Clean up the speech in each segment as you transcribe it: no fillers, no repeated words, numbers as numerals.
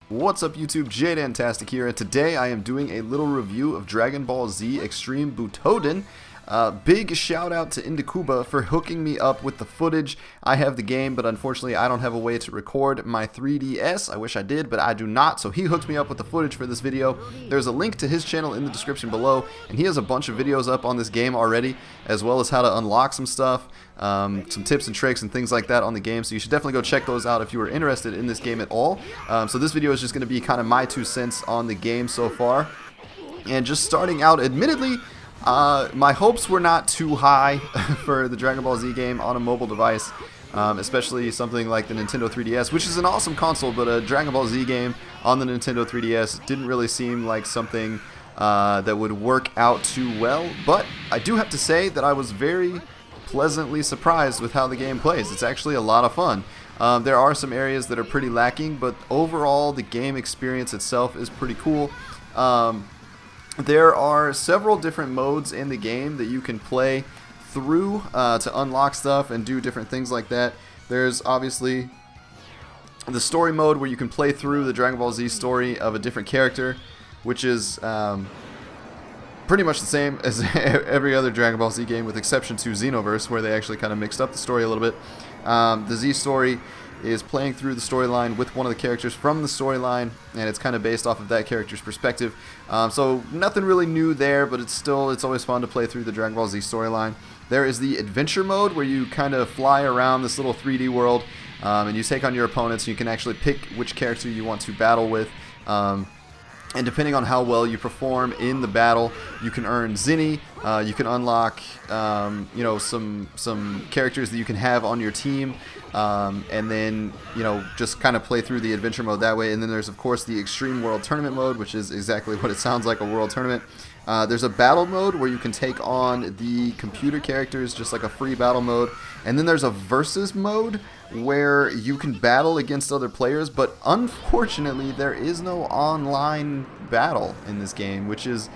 What's up YouTube, jDantastic here, and today I am doing a little review of Dragon Ball Z Extreme Butoden. Big shout out to Indikuba for hooking me up with the footage. I have the game, but unfortunately I don't have a way to record my 3DS. I wish I did, but I do not, so he hooked me up with the footage for this video. There's a link to his channel in the description below, and he has a bunch of videos up on this game already, as well as how to unlock some stuff, some tips and tricks and things like that on the game, so you should definitely go check those out if you are interested in this game at all. So this video is just going to be kind of my 2 cents on the game so far. And just starting out, admittedly, my hopes were not too high for the Dragon Ball Z game on a mobile device, especially something like the Nintendo 3DS, which is an awesome console, but a Dragon Ball Z game on the Nintendo 3DS didn't really seem like something that would work out too well. But I do have to say that I was very pleasantly surprised with how the game plays. It's actually a lot of fun. There are some areas that are pretty lacking, but overall the game experience itself is pretty cool. There are several different modes in the game that you can play through to unlock stuff and do different things like that. There's obviously the story mode where you can play through the Dragon Ball Z story of a different character, which is pretty much the same as every other Dragon Ball Z game, with exception to Xenoverse, where they actually kind of mixed up the story a little bit. The Z story is playing through the storyline with one of the characters from the storyline, and it's kind of based off of that character's perspective. So nothing really new there, but it's always fun to play through the Dragon Ball Z storyline. There is the adventure mode where you kind of fly around this little 3D world, and you take on your opponents. You can actually pick which character you want to battle with. And depending on how well you perform in the battle, you can earn Zinni. You can unlock, some characters that you can have on your team, and then just kind of play through the adventure mode that way. And then there's of course the Extreme World Tournament mode, which is exactly what it sounds like, a world tournament. There's a battle mode where you can take on the computer characters, just like a free battle mode. And then there's a versus mode where you can battle against other players, but unfortunately there is no online battle in this game, which is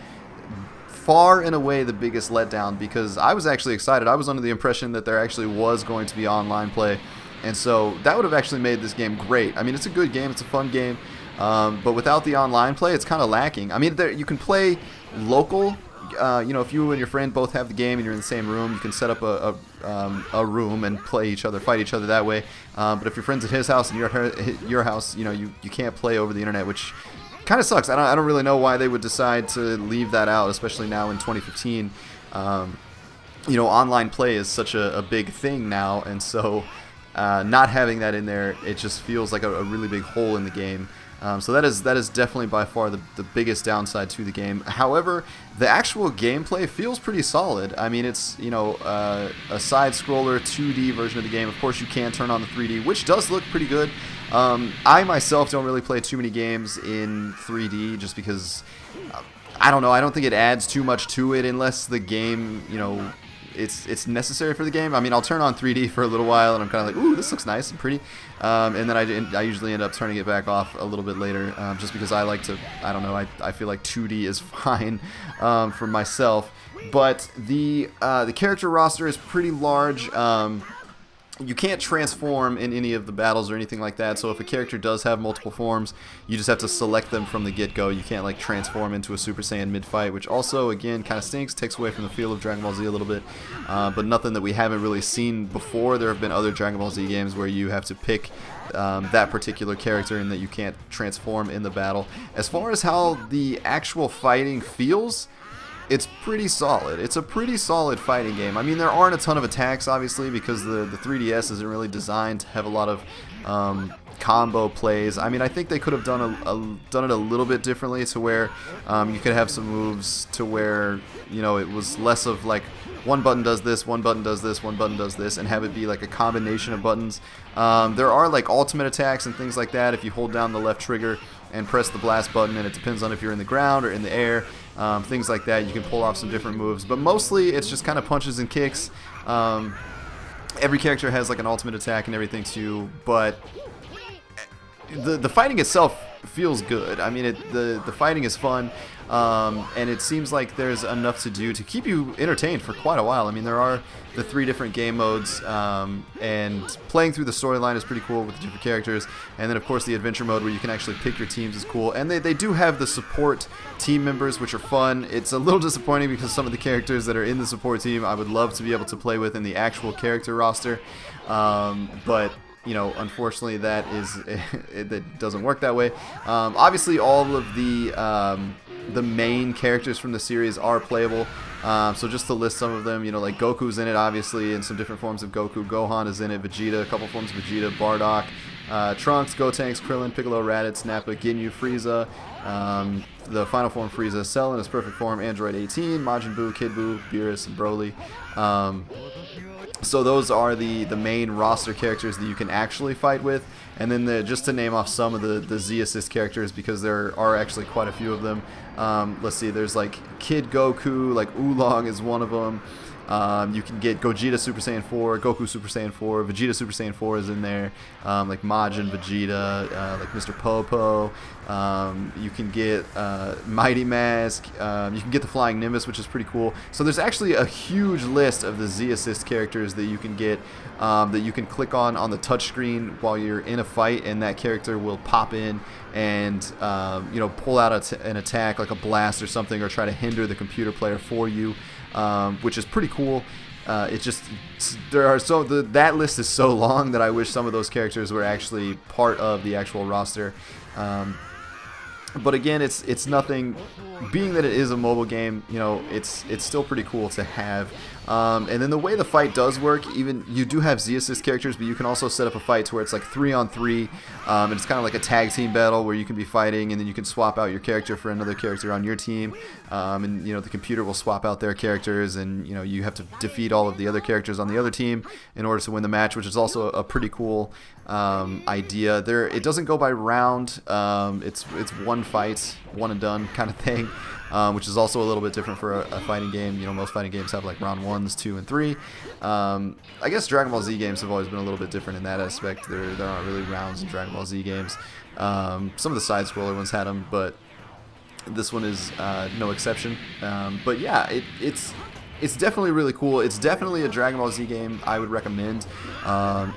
far and away the biggest letdown, because I was actually excited. I was under the impression that there actually was going to be online play, and so that would have actually made this game great. I mean, it's a good game, it's a fun game, but without the online play, it's kind of lacking. I mean, you can play local. If you and your friend both have the game and you're in the same room, you can set up a room and fight each other that way. But if your friend's at his house and you're at your house, you can't play over the internet, which kind of sucks. I don't really know why they would decide to leave that out, especially now in 2015. Online play is such a big thing now, and so not having that in there, it just feels like a really big hole in the game. So that is definitely by far the biggest downside to the game. However, the actual gameplay feels pretty solid. I mean, it's a side-scroller 2D version of the game. Of course, you can turn on the 3D, which does look pretty good. I myself don't really play too many games in 3D, just because I don't know. I don't think it adds too much to it unless the game, it's necessary for the game. I mean, I'll turn on 3D for a little while, and I'm kind of like, ooh, this looks nice and pretty. And then I usually end up turning it back off a little bit later, just because I like to, I don't know, I feel like 2D is fine for myself. But the character roster is pretty large. You can't transform in any of the battles or anything like that, so if a character does have multiple forms, you just have to select them from the get-go. You can't like transform into a Super Saiyan mid-fight, which also, again, kind of stinks, takes away from the feel of Dragon Ball Z a little bit, but nothing that we haven't really seen before. There have been other Dragon Ball Z games where you have to pick that particular character and that you can't transform in the battle. As far as how the actual fighting feels, it's pretty solid. It's a pretty solid fighting game. I mean, there aren't a ton of attacks, obviously, because the 3DS isn't really designed to have a lot of combo plays. I mean, I think they could have done it a little bit differently, to where you could have some moves to where it was less of like one button does this, one button does this, one button does this, and have it be like a combination of buttons. There are like ultimate attacks and things like that if you hold down the left trigger and press the blast button, and it depends on if you're in the ground or in the air. Things like that. You can pull off some different moves, but mostly it's just kind of punches and kicks. Every character has like an ultimate attack and everything too, but the fighting itself feels good. I mean, the fighting is fun, and it seems like there's enough to do to keep you entertained for quite a while. I mean, there are the 3 different game modes, and playing through the storyline is pretty cool with the different characters, and then of course the adventure mode where you can actually pick your teams is cool, and they do have the support team members, which are fun. It's a little disappointing because some of the characters that are in the support team I would love to be able to play with in the actual character roster, but you know, unfortunately that doesn't work that way. Obviously all of the main characters from the series are playable. So just to list some of them, you know, like Goku's in it, obviously, and some different forms of Goku. Gohan is in it, Vegeta, a couple forms of Vegeta, Bardock, Trunks, Gotenks, Krillin, Piccolo, Raditz, Nappa, Ginyu, Frieza, the final form Frieza, Cell in his perfect form, Android 18, Majin Buu, Kid Buu, Beerus, and Broly. So those are the main roster characters that you can actually fight with. And then just to name off some of the Z Assist characters, because there are actually quite a few of them. Let's see, there's like Kid Goku, like Oolong is one of them. You can get Gogeta Super Saiyan 4, Goku Super Saiyan 4, Vegeta Super Saiyan 4 is in there, like Majin Vegeta, like Mr. Popo. You can get Mighty Mask. You can get the Flying Nimbus, which is pretty cool. So there's actually a huge list of the Z Assist characters that you can get, that you can click on the touchscreen while you're in a fight, and that character will pop in and you know, pull out an attack like a blast or something, or try to hinder the computer player for you. Which is pretty cool. That list is so long that I wish some of those characters were actually part of the actual roster. But again, it's nothing. Being that it is a mobile game, you know, it's still pretty cool to have. And then the way the fight does work, even you do have Z Assist characters, but you can also set up a fight to where it's like 3-on-3, and it's kind of like a tag team battle where you can be fighting, and then you can swap out your character for another character on your team, and you know, the computer will swap out their characters, and you know, you have to defeat all of the other characters on the other team in order to win the match, which is also a pretty cool idea. It doesn't go by round. It's one fight, one and done kind of thing. Which is also a little bit different for a fighting game. You know, most fighting games have like round 1s, 2, and 3. I guess Dragon Ball Z games have always been a little bit different in that aspect. There aren't really rounds in Dragon Ball Z games. Some of the side-scroller ones had them, but this one is no exception. But yeah, it's definitely really cool. It's definitely a Dragon Ball Z game I would recommend.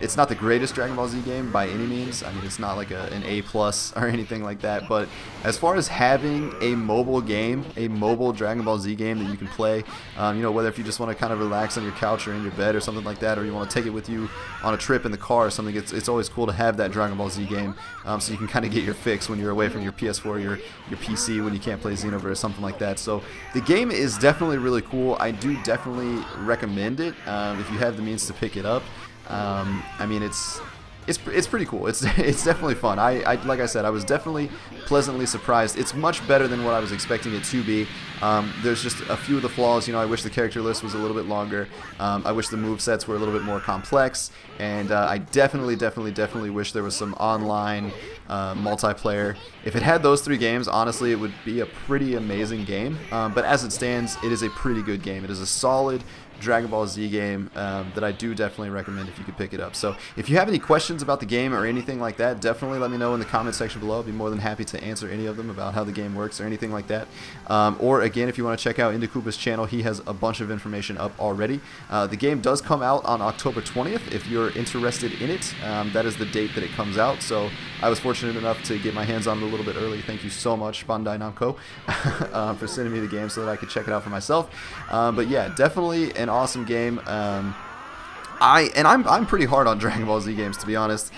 It's not the greatest Dragon Ball Z game by any means. I mean, it's not like an A+ or anything like that. But as far as having a mobile game, a mobile Dragon Ball Z game that you can play, you know, whether if you just want to kind of relax on your couch or in your bed or something like that, or you want to take it with you on a trip in the car or something, it's always cool to have that Dragon Ball Z game, so you can kind of get your fix when you're away from your PS4 or your PC when you can't play Xenoverse or something like that. So the game is definitely really cool. I do definitely recommend it if you have the means to pick it up. I mean, it's pretty cool. It's definitely fun. Like I said, I was definitely pleasantly surprised. It's much better than what I was expecting it to be. There's just a few of the flaws. You know, I wish the character list was a little bit longer. I wish the movesets were a little bit more complex, and I definitely wish there was some online multiplayer. If it had those 3 games, honestly, it would be a pretty amazing game. But as it stands, it is a pretty good game. It is a solid Dragon Ball Z game that I do definitely recommend if you could pick it up. So if you have any questions about the game or anything like that, definitely let me know in the comment section below. I'd be more than happy to answer any of them about how the game works or anything like that. Or again, if you want to check out Indikuba's channel, he has a bunch of information up already. The game does come out on October 20th if you're interested in it. That is the date that it comes out. So I was fortunate enough to get my hands on it a little bit early. Thank you so much, Bandai Namco, for sending me the game so that I could check it out for myself. But yeah, definitely an awesome game. I'm pretty hard on Dragon Ball Z games, to be honest,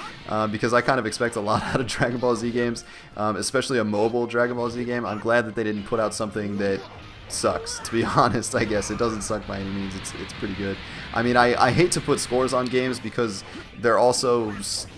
because I kind of expect a lot out of Dragon Ball Z games, especially a mobile Dragon Ball Z game. I'm glad that they didn't put out something that sucks, to be honest. I guess it doesn't suck by any means. It's pretty good. I mean, I hate to put scores on games because they're also,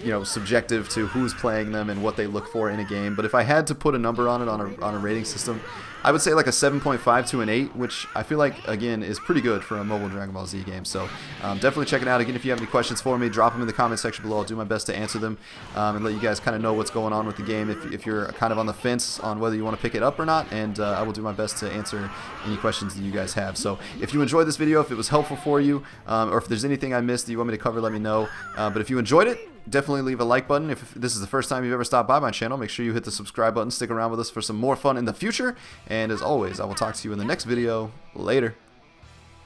you know, subjective to who's playing them and what they look for in a game. But if I had to put a number on it on a rating system, I would say like a 7.5 to an 8, which I feel like, again, is pretty good for a mobile Dragon Ball Z game. So definitely check it out. Again, if you have any questions for me, drop them in the comment section below. I'll do my best to answer them and let you guys kind of know what's going on with the game if you're kind of on the fence on whether you want to pick it up or not. And I will do my best to answer any questions that you guys have. So if you enjoyed this video, if it was helpful for you, or if there's anything I missed that you want me to cover, let me know. But if you enjoyed it, definitely leave a like button. If this is the first time you've ever stopped by my channel, make sure you hit the subscribe button. Stick around with us for some more fun in the future. And as always, I will talk to you in the next video. Later.